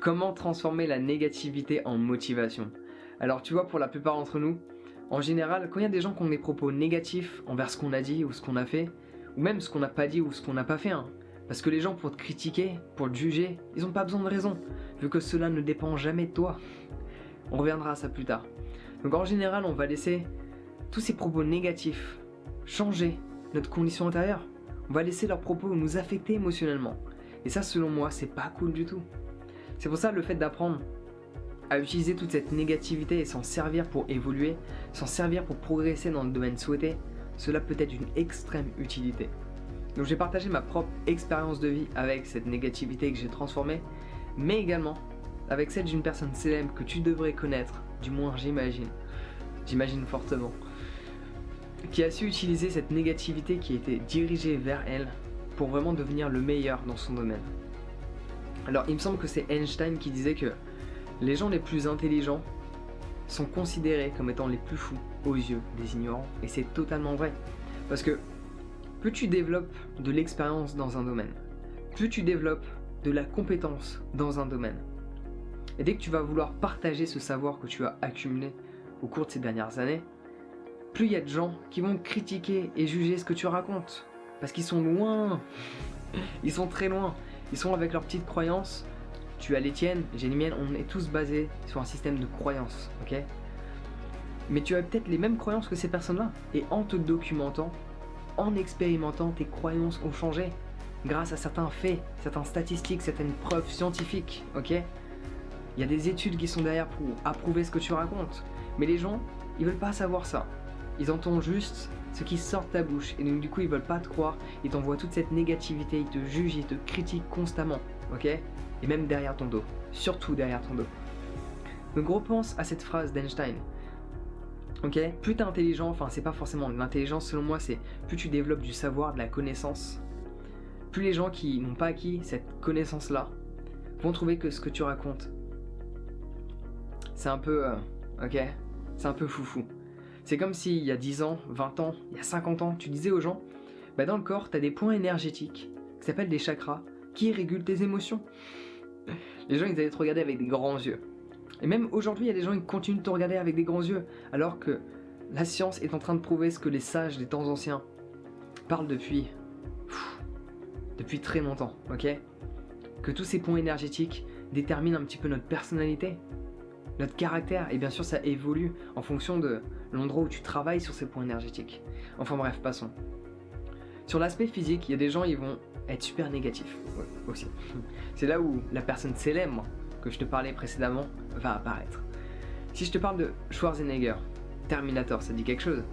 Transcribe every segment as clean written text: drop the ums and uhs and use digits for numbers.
Comment transformer la négativité en motivation? Alors tu vois, pour la plupart d'entre nous, en général, quand il y a des gens qui ont des propos négatifs envers ce qu'on a dit ou ce qu'on a fait, ou même ce qu'on n'a pas dit ou ce qu'on n'a pas fait, parce que les gens pour te critiquer, pour te juger, ils n'ont pas besoin de raison, vu que cela ne dépend jamais de toi. On reviendra à ça plus tard. Donc en général, on va laisser tous ces propos négatifs changer notre condition intérieure. On va laisser leurs propos nous affecter émotionnellement. Et ça, selon moi, c'est pas cool du tout. C'est pour ça le fait d'apprendre à utiliser toute cette négativité et s'en servir pour évoluer, s'en servir pour progresser dans le domaine souhaité, cela peut être d'une extrême utilité. Donc j'ai partagé ma propre expérience de vie avec cette négativité que j'ai transformée, mais également avec celle d'une personne célèbre que tu devrais connaître, du moins j'imagine fortement, qui a su utiliser cette négativité qui était dirigée vers elle pour vraiment devenir le meilleur dans son domaine. Alors il me semble que c'est Einstein qui disait que les gens les plus intelligents sont considérés comme étant les plus fous aux yeux des ignorants, et c'est totalement vrai. Parce que plus tu développes de l'expérience dans un domaine, plus tu développes de la compétence dans un domaine, et dès que tu vas vouloir partager ce savoir que tu as accumulé au cours de ces dernières années, plus il y a de gens qui vont critiquer et juger ce que tu racontes. Parce qu'ils sont loin, ils sont très loin, ils sont avec leurs petites croyances. Tu as les tiennes, j'ai les miennes, on est tous basés sur un système de croyances, ok? Mais tu as peut-être les mêmes croyances que ces personnes-là. Et en te documentant, en expérimentant, tes croyances ont changé. Grâce à certains faits, certaines statistiques, certaines preuves scientifiques, ok? Il y a des études qui sont derrière pour approuver ce que tu racontes. Mais les gens, ils veulent pas savoir ça. Ils entendent juste ce qui sort de ta bouche. Et donc du coup, ils veulent pas te croire. Ils t'envoient toute cette négativité, ils te jugent, ils te critiquent constamment, ok? Et même derrière ton dos, surtout derrière ton dos. Donc repense à cette phrase d'Einstein. Ok, plus t'es intelligent, enfin c'est pas forcément de l'intelligence selon moi, c'est plus tu développes du savoir, de la connaissance, plus les gens qui n'ont pas acquis cette connaissance-là vont trouver que ce que tu racontes, c'est un peu, c'est un peu foufou. C'est comme si il y a 10 ans, 20 ans, il y a 50 ans, tu disais aux gens, bah dans le corps t'as des points énergétiques qui s'appellent des chakras, qui régulent tes émotions. Les gens ils allaient te regarder avec des grands yeux. Et même aujourd'hui il y a des gens qui continuent de te regarder avec des grands yeux, alors que la science est en train de prouver ce que les sages des temps anciens parlent depuis très longtemps, ok? Que tous ces points énergétiques déterminent un petit peu notre personnalité, notre caractère, et bien sûr ça évolue en fonction de l'endroit où tu travailles sur ces points énergétiques. Enfin bref, passons. Sur l'aspect physique, il y a des gens ils vont être super négatifs aussi. C'est là où la personne célèbre que je te parlais précédemment va apparaître. Si je te parle de Schwarzenegger, Terminator, ça dit quelque chose?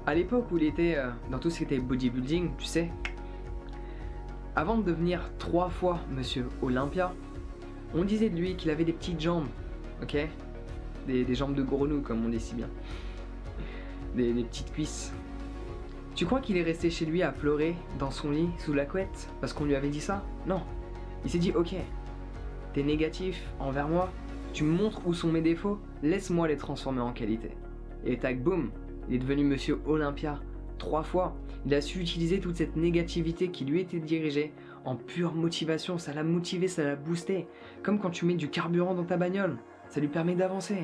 À l'époque où il était dans tout ce qui était bodybuilding, tu sais, avant de devenir 3 fois Monsieur Olympia, on disait de lui qu'il avait des petites jambes, ok? Des jambes de grenouille comme on dit si bien. Des petites cuisses. Tu crois qu'il est resté chez lui à pleurer dans son lit sous la couette parce qu'on lui avait dit ça? Non. Il s'est dit ok, t'es négatif envers moi, tu me montres où sont mes défauts, laisse-moi les transformer en qualité. Et tac boum, il est devenu Monsieur Olympia 3 fois. Il a su utiliser toute cette négativité qui lui était dirigée en pure motivation, ça l'a motivé, ça l'a boosté. Comme quand tu mets du carburant dans ta bagnole, ça lui permet d'avancer.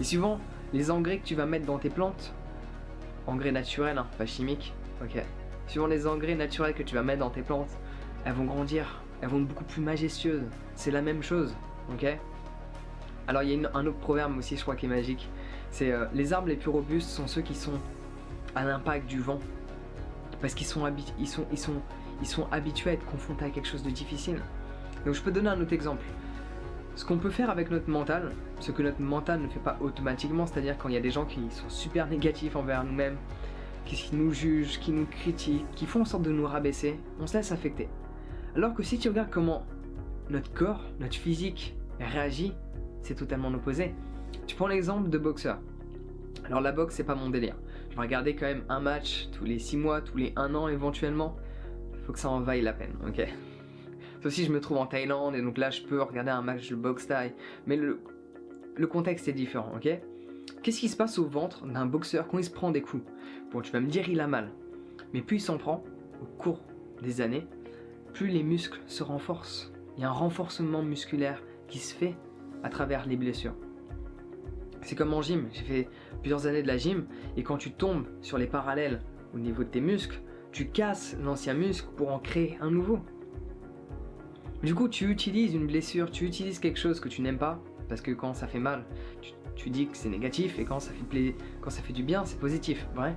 Et suivant les engrais que tu vas mettre dans tes plantes, engrais naturels, pas chimiques, ok. Suivant les engrais naturels que tu vas mettre dans tes plantes, elles vont grandir, elles vont être beaucoup plus majestueuses. C'est la même chose, ok. Alors il y a un autre proverbe aussi, je crois, qui est magique. C'est les arbres les plus robustes sont ceux qui sont à l'impact du vent, parce qu'ils sont habitués à être confrontés à quelque chose de difficile. Donc je peux te donner un autre exemple. Ce qu'on peut faire avec notre mental, ce que notre mental ne fait pas automatiquement, c'est-à-dire quand il y a des gens qui sont super négatifs envers nous-mêmes, qui nous jugent, qui nous critiquent, qui font en sorte de nous rabaisser, on se laisse affecter. Alors que si tu regardes comment notre corps, notre physique réagit, c'est totalement l'opposé. Tu prends l'exemple de boxeurs. Alors la boxe, c'est pas mon délire. Je vais regarder quand même un match tous les 6 mois, tous les 1 an éventuellement. Faut que ça en vaille la peine, ok. Sauf si je me trouve en Thaïlande et donc là je peux regarder un match de boxe thaï. Mais le contexte est différent, ok. Qu'est-ce qui se passe au ventre d'un boxeur quand il se prend des coups? Bon, tu vas me dire il a mal. Mais plus il s'en prend, au cours des années, plus les muscles se renforcent. Il y a un renforcement musculaire qui se fait à travers les blessures. C'est comme en gym, j'ai fait plusieurs années de la gym, et quand tu tombes sur les parallèles au niveau de tes muscles, tu casses l'ancien muscle pour en créer un nouveau. Du coup, tu utilises une blessure, tu utilises quelque chose que tu n'aimes pas, parce que quand ça fait mal, tu dis que c'est négatif, et quand ça fait du bien, c'est positif, vrai?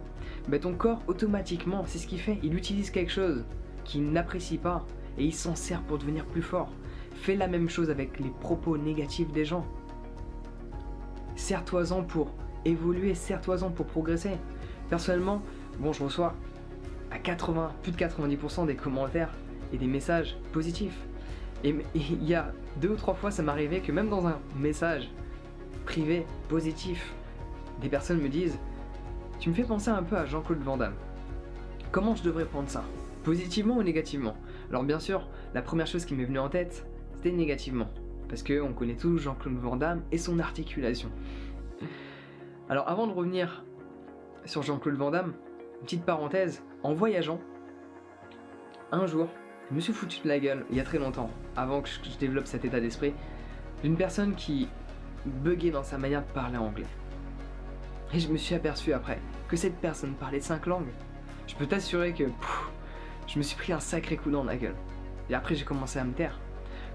Mais ton corps, automatiquement, c'est ce qu'il fait, il utilise quelque chose qu'il n'apprécie pas, et il s'en sert pour devenir plus fort. Fais la même chose avec les propos négatifs des gens. Sers-toi-en pour évoluer, sers-toi-en pour progresser. Personnellement, je reçois à plus de 90% des commentaires et des messages positifs. Et il y a 2 ou 3 fois, ça m'est arrivé que même dans un message privé positif, des personnes me disent « Tu me fais penser un peu à Jean-Claude Van Damme. Comment je devrais prendre ça? Positivement ou négativement ?» Alors bien sûr, la première chose qui m'est venue en tête, c'était négativement. Parce qu'on connaît tous Jean-Claude Van Damme et son articulation. Alors avant de revenir sur Jean-Claude Van Damme, une petite parenthèse, en voyageant, un jour, je me suis foutu de la gueule, il y a très longtemps, avant que je développe cet état d'esprit, d'une personne qui buguait dans sa manière de parler anglais. Et je me suis aperçu après que cette personne parlait 5 langues. Je peux t'assurer que je me suis pris un sacré coup dans la gueule. Et après j'ai commencé à me taire.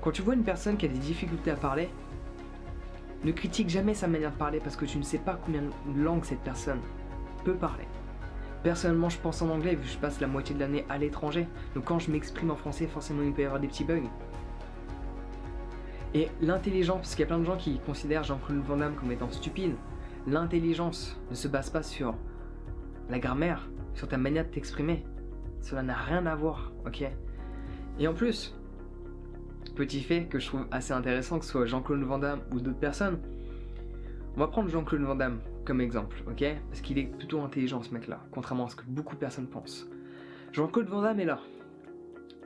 Quand tu vois une personne qui a des difficultés à parler, ne critique jamais sa manière de parler parce que tu ne sais pas combien de langues cette personne peut parler. Personnellement, je pense en anglais vu que je passe la moitié de l'année à l'étranger. Donc quand je m'exprime en français, forcément il peut y avoir des petits bugs. Et l'intelligence, parce qu'il y a plein de gens qui considèrent Jean-Claude Van Damme comme étant stupide, l'intelligence ne se base pas sur la grammaire, sur ta manière de t'exprimer. Cela n'a rien à voir, ok? Et en plus, petit fait que je trouve assez intéressant, que ce soit Jean-Claude Van Damme ou d'autres personnes, on va prendre Jean-Claude Van Damme comme exemple, ok? Parce qu'il est plutôt intelligent ce mec-là, contrairement à ce que beaucoup de personnes pensent. Jean-Claude Van Damme est là.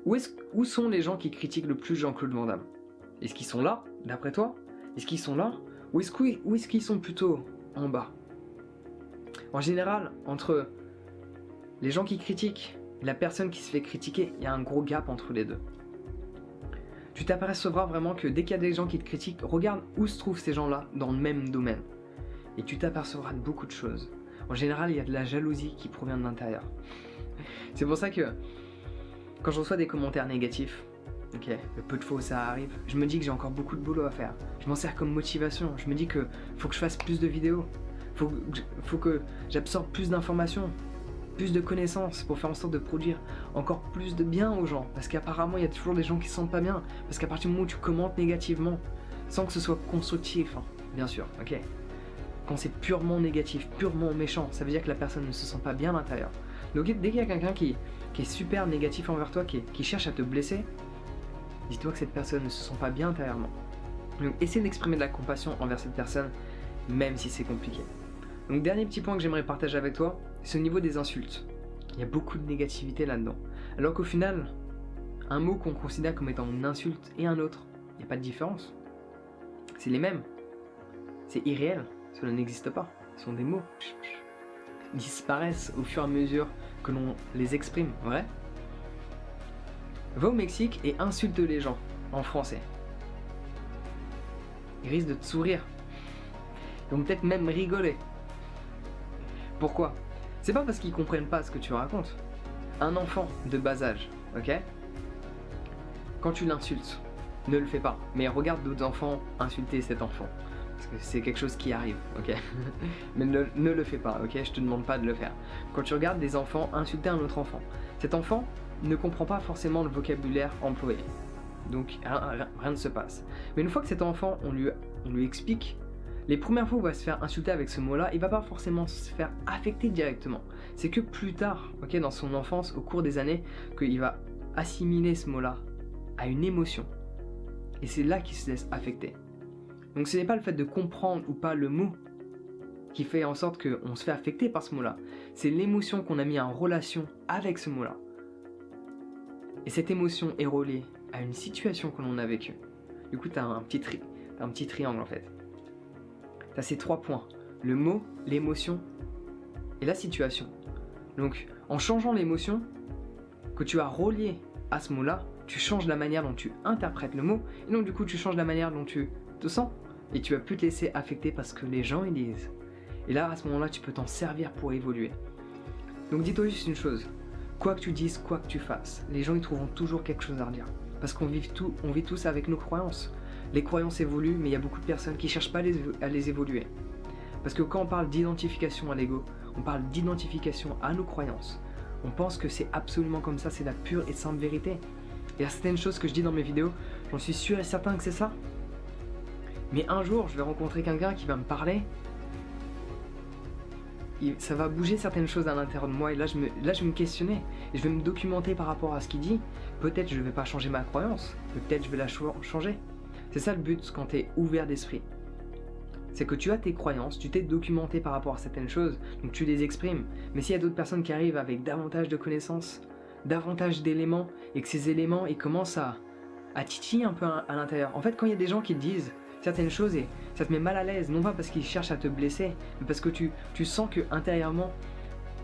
Où sont les gens qui critiquent le plus Jean-Claude Van Damme? Est-ce qu'ils sont là, d'après toi? Est-ce qu'ils sont là? Ou est-ce qu'ils sont plutôt en bas? En général, entre les gens qui critiquent et la personne qui se fait critiquer, il y a un gros gap entre les deux. Tu t'apercevras vraiment que dès qu'il y a des gens qui te critiquent, regarde où se trouvent ces gens-là dans le même domaine. Et tu t'apercevras de beaucoup de choses. En général, il y a de la jalousie qui provient de l'intérieur. C'est pour ça que quand je reçois des commentaires négatifs, ok, le peu de fois où ça arrive, je me dis que j'ai encore beaucoup de boulot à faire. Je m'en sers comme motivation. Je me dis que faut que je fasse plus de vidéos. Faut que j'absorbe plus d'informations, plus de connaissances pour faire en sorte de produire encore plus de bien aux gens. Parce qu'apparemment, il y a toujours des gens qui se sentent pas bien. Parce qu'à partir du moment où tu commentes négativement, sans que ce soit constructif, bien sûr, ok. Quand c'est purement négatif, purement méchant, ça veut dire que la personne ne se sent pas bien à l'intérieur. Donc dès qu'il y a quelqu'un qui est super négatif envers toi, qui cherche à te blesser, dis-toi que cette personne ne se sent pas bien intérieurement. Donc essaie d'exprimer de la compassion envers cette personne, même si c'est compliqué. Donc dernier petit point que j'aimerais partager avec toi, c'est au niveau des insultes. Il y a beaucoup de négativité là-dedans. Alors qu'au final, un mot qu'on considère comme étant une insulte et un autre, il n'y a pas de différence. C'est les mêmes. C'est irréel. Cela n'existe pas. Ce sont des mots. Ils disparaissent au fur et à mesure que l'on les exprime, vrai? Va au Mexique et insulte les gens en français. Ils risquent de te sourire. Ils vont peut-être même rigoler. Pourquoi? C'est pas parce qu'ils comprennent pas ce que tu racontes. Un enfant de bas âge, ok? Quand tu l'insultes, ne le fais pas. Mais regarde d'autres enfants insulter cet enfant. Parce que c'est quelque chose qui arrive, ok? Mais ne le fais pas, ok? Je te demande pas de le faire. Quand tu regardes des enfants insulter un autre enfant, cet enfant ne comprend pas forcément le vocabulaire employé. Donc rien ne se passe. Mais une fois que cet enfant, on lui explique, les premières fois où il va se faire insulter avec ce mot-là, il va pas forcément se faire affecter directement. C'est que plus tard, ok, dans son enfance, au cours des années, qu'il va assimiler ce mot-là à une émotion. Et c'est là qu'il se laisse affecter. Donc ce n'est pas le fait de comprendre ou pas le mot qui fait en sorte qu'on se fait affecter par ce mot-là. C'est l'émotion qu'on a mis en relation avec ce mot-là. Et cette émotion est reliée à une situation que l'on a vécue. Du coup, tu as un petit triangle en fait. Tu as ces 3 points. Le mot, l'émotion et la situation. Donc, en changeant l'émotion que tu as reliée à ce mot-là, tu changes la manière dont tu interprètes le mot, et donc du coup tu changes la manière dont tu te sens, et tu vas plus te laisser affecter parce que les gens ils disent. Et là, à ce moment-là, tu peux t'en servir pour évoluer. Donc dis-toi juste une chose, quoi que tu dises, quoi que tu fasses, les gens ils trouveront toujours quelque chose à redire. Parce qu'on vit tous avec nos croyances. Les croyances évoluent, mais il y a beaucoup de personnes qui ne cherchent pas à les évoluer. Parce que quand on parle d'identification à l'ego, on parle d'identification à nos croyances. On pense que c'est absolument comme ça, c'est la pure et simple vérité. Il y a certaines choses que je dis dans mes vidéos, j'en suis sûr et certain que c'est ça. Mais un jour, je vais rencontrer quelqu'un qui va me parler. Ça va bouger certaines choses à l'intérieur de moi et là je vais me questionner et je vais me documenter par rapport à ce qu'il dit. Peut-être je ne vais pas changer ma croyance, peut-être je vais la changer. C'est ça le but quand tu es ouvert d'esprit. C'est que tu as tes croyances, tu t'es documenté par rapport à certaines choses, donc tu les exprimes. Mais s'il y a d'autres personnes qui arrivent avec davantage de connaissances, davantage d'éléments, et que ces éléments ils commencent à titiller un peu à l'intérieur. En fait, quand il y a des gens qui te disent certaines choses et ça te met mal à l'aise, non pas parce qu'ils cherchent à te blesser, mais parce que tu sens que intérieurement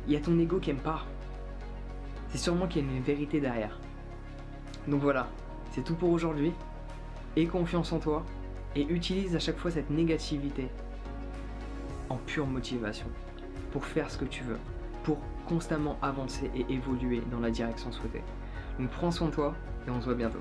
il y a ton ego qui aime pas. C'est sûrement qu'il y a une vérité derrière. Donc voilà, c'est tout pour aujourd'hui. Aie confiance en toi et utilise à chaque fois cette négativité en pure motivation pour faire ce que tu veux, pour constamment avancer et évoluer dans la direction souhaitée. Donc prends soin de toi et on se voit bientôt.